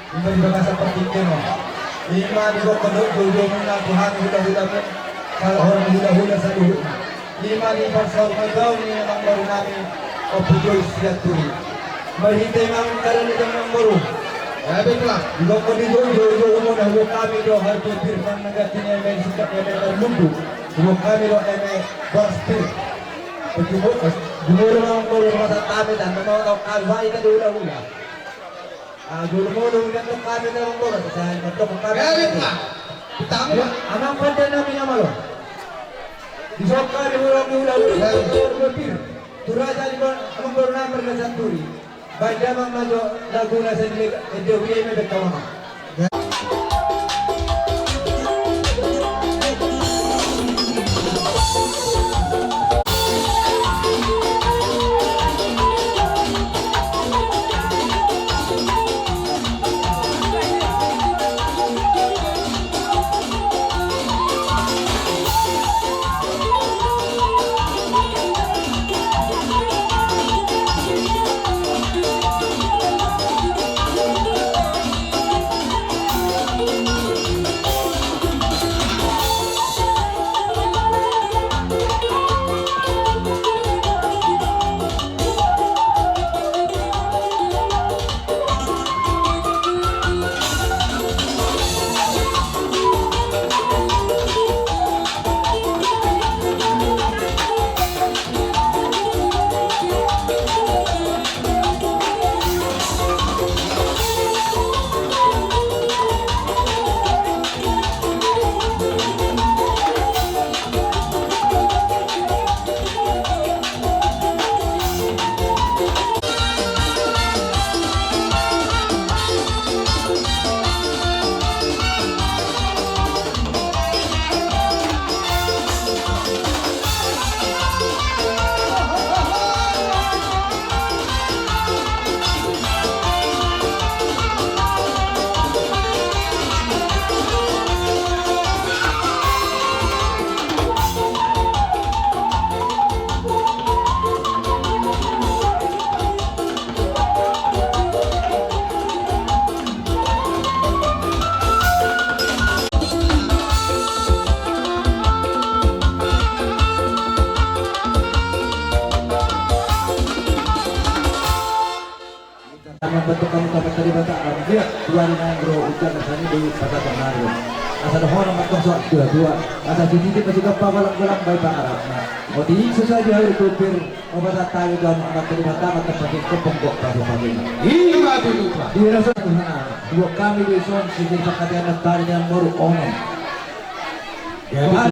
Iba di mga sa pagkikino. Lima di ko kadugdugdo muna buhat hula-hula mo. Kalahon hula-hula sa dulo. Lima di pagsawag magaw niya ng baro namin o pujoy siya turi. Mahintay namin karanitan ng baro. Baiklah, di ko kadugdugdo muna huwag kami do harto pirman nagatin niya may sikat niya may mundo. Huwag kami do ay may baspir. Gumulong ang baro sa tabi dan mga kalway ka hula-hula. Gulong-gulong na kami na ang baro sa nagtapong kami. Baiklah, tama. Anong kanta namin ang malo? Isok kami hula-hula berpir. Turaja di ang baro na mergasanturi. Baiklah mang majo laguna sa dilig edewiyay may betawang. Tangan bentuk kamu dapat terlibat dia dua dengan bro ujian kesana di pasar Banaru. Asal hormat matkosok dua asal sini masih kapal galang baik Arab. Odi sesaja hari kupir obat tayo dan amat terlibat amat terpakai keponggok pagi-pagi. Iya dulu Pak. Di rasa Tuhan dua kami besok sini sakatian tari yang baru onom. Ya.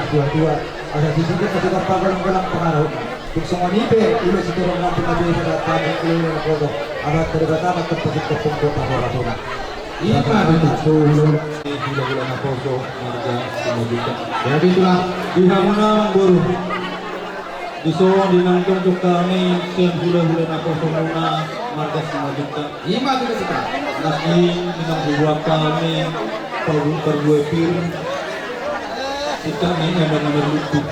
Dua-dua ada di sini ketika pagar pengaruh Tuksong onipe ulo si turong natin na din sa tamang kulo na kodo amat terlibat amat terpakit kepungko pagoratuna. Iya betul. Gula-gula na poso marga sumabika. Jadi itulah dihamunang buru. Disuruh dinangtung untuk kami siang gula-gula na poso muna marga sumabika. Iya betul kita. Lagi minang buat kami perbuat pir. Kita ini ada nomor lutu.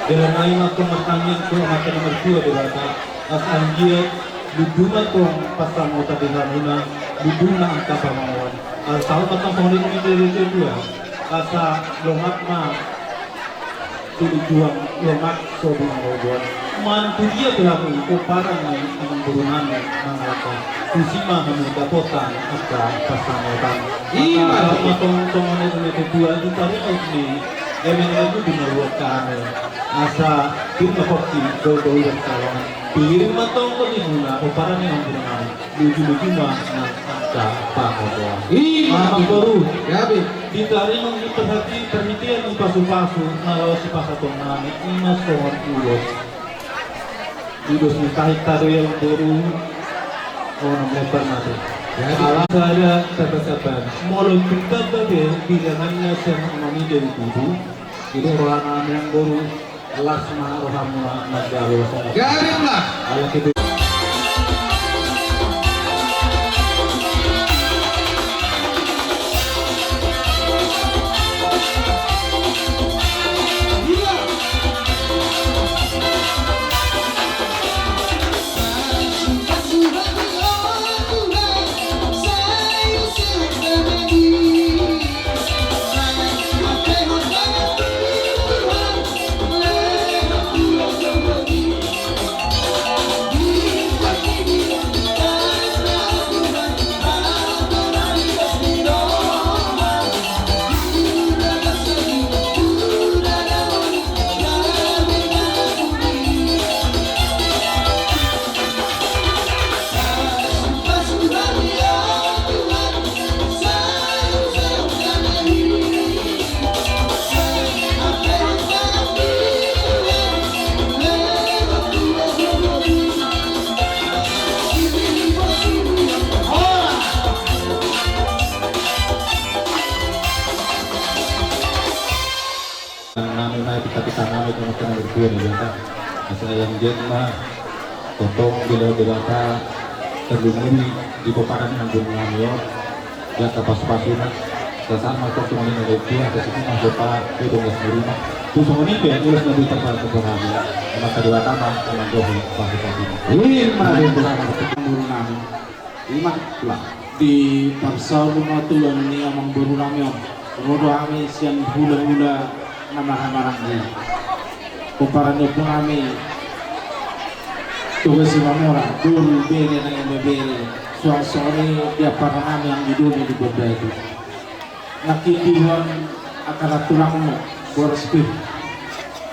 Dalam lain aku bertanya ke mata nomor 2 berkata asal dia duduna ko pasang mata dihamuna duduna angka pamawan. Asal kata pohon ini dari dia asa lomak ma tujuan lomak sobi ngobuan. Mantu dia telah itu parang ang burunan mangata. Kusima kami dapotan angka pasang mata. Iya, matong-tongan itu dua itu tadi ini. Emang itu dimalukan kami. asa kita kopi gol-golan kawan pilih matong ko ni muna o para ni ang bunang luju-luju mas na angka pa ko mga baru Gabi. dito rin ang perhatian ng paso-paso na si pasatong namin imas kongan ulos dito kahit taro yung baru o ng leper natin alam saya sahabat-sahabat mulai berkata bilangannya saya mengambil dari tubuh itu orang namin yang baru Alas maharohamuna nagdalo sa Gabi lah. ala kita namin na kita namin kung ito na berdua ni Janta asa yang jet mah totong bila ka terlumuri di paparan ng bunga niyo ya kapas-pasuna sa saan masuk cuma ni Malaysia ke sini masuk pa itu nggak sendiri mah tuh semua ini ya ulas nabi terpal ke kami sama kedua tama sama dohi pasti Lima ribu buru namin. Lima lah. Di parsa rumah tulan ni amang buru namin. Rodo kami siang hula-hula nama-nama ni. Kumparan itu kami tugas si mamora dulu bere dengan bere. Suasana dia para kami yang hidup di bawah itu. Nakikiwan akan tulang mo boros pin.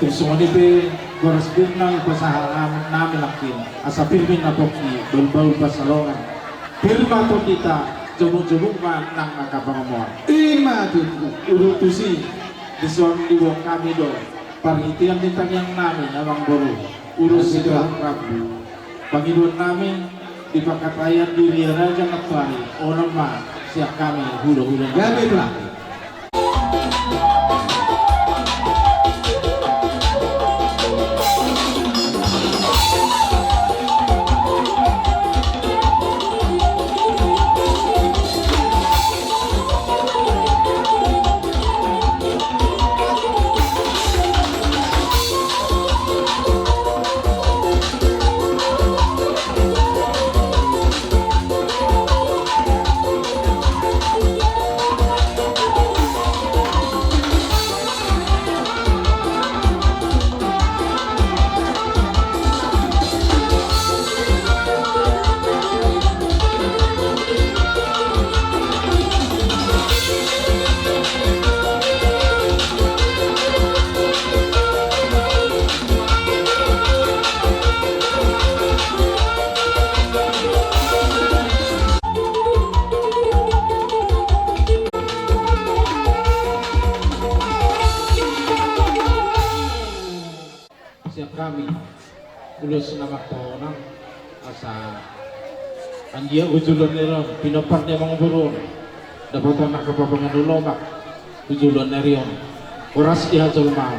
Terus semua pe boros pin nang pasahan namin lakin. Asa pirmin na poki bal-bal pasalongan. Pirma to kita jumuk-jumuk man nang nakapangamuan. Ima urutusi di suami diwok kami do. Parhitian tentang yang namin amang boru. Urus itu rabu. Pangidon namin di pakatayan diri raja ngatuari. Orang ma siap kami hula-hula. Gabi lah. Siap kami ulus nama tonang asa anjia ujulan nero pinopar dia mga burun dapat anak kepapangan dulu mak ujulan nerion oras dia jolma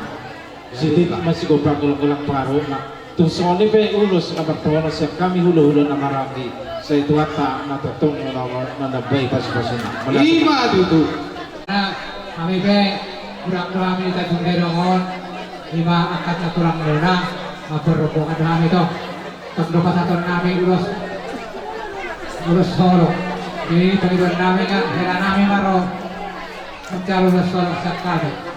sitit masih goprak gelang paruh mak tuh soni pe ulus nama tonang siap kami hulu-hulu nama rangi saya tuata na totong menambah pas-pasina lima itu nah kami pe kurang-kurang kita jungkerongon lima angkat aturan luna berhubungan dengan itu terdapat aturan kami urus solo ini penghidupan kami kan hera kami maro mencari urus solo sekali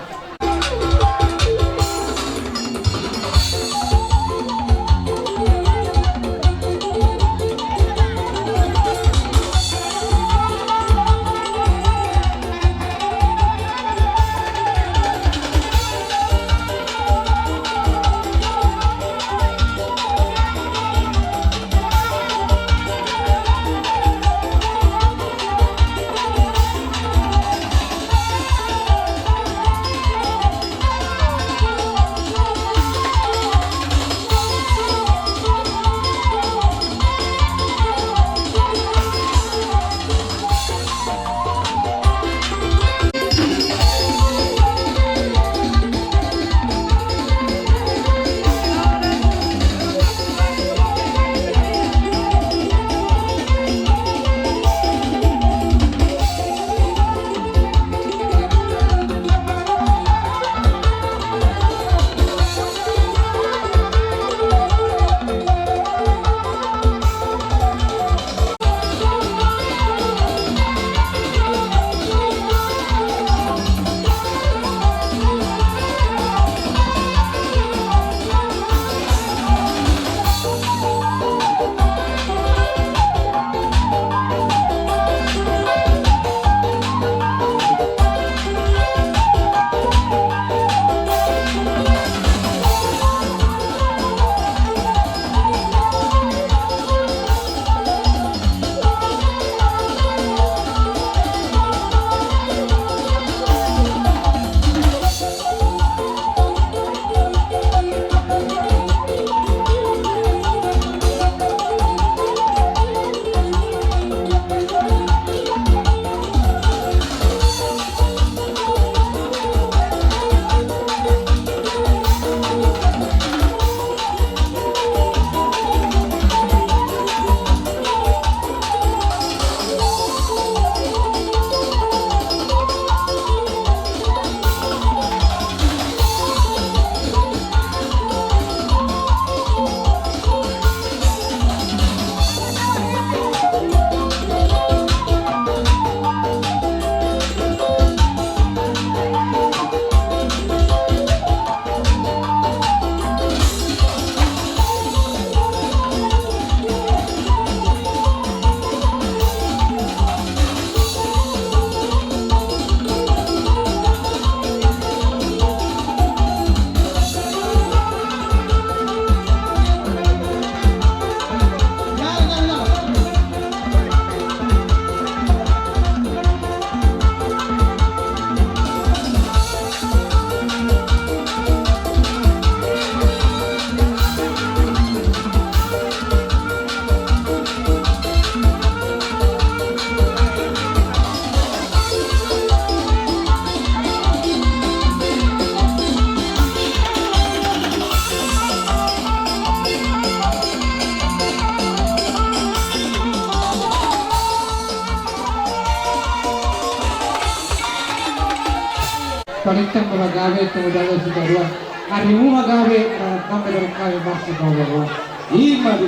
Palitang magabe kemudian sudah dua. Harimu magabe kami dari kami masih bawa. Ima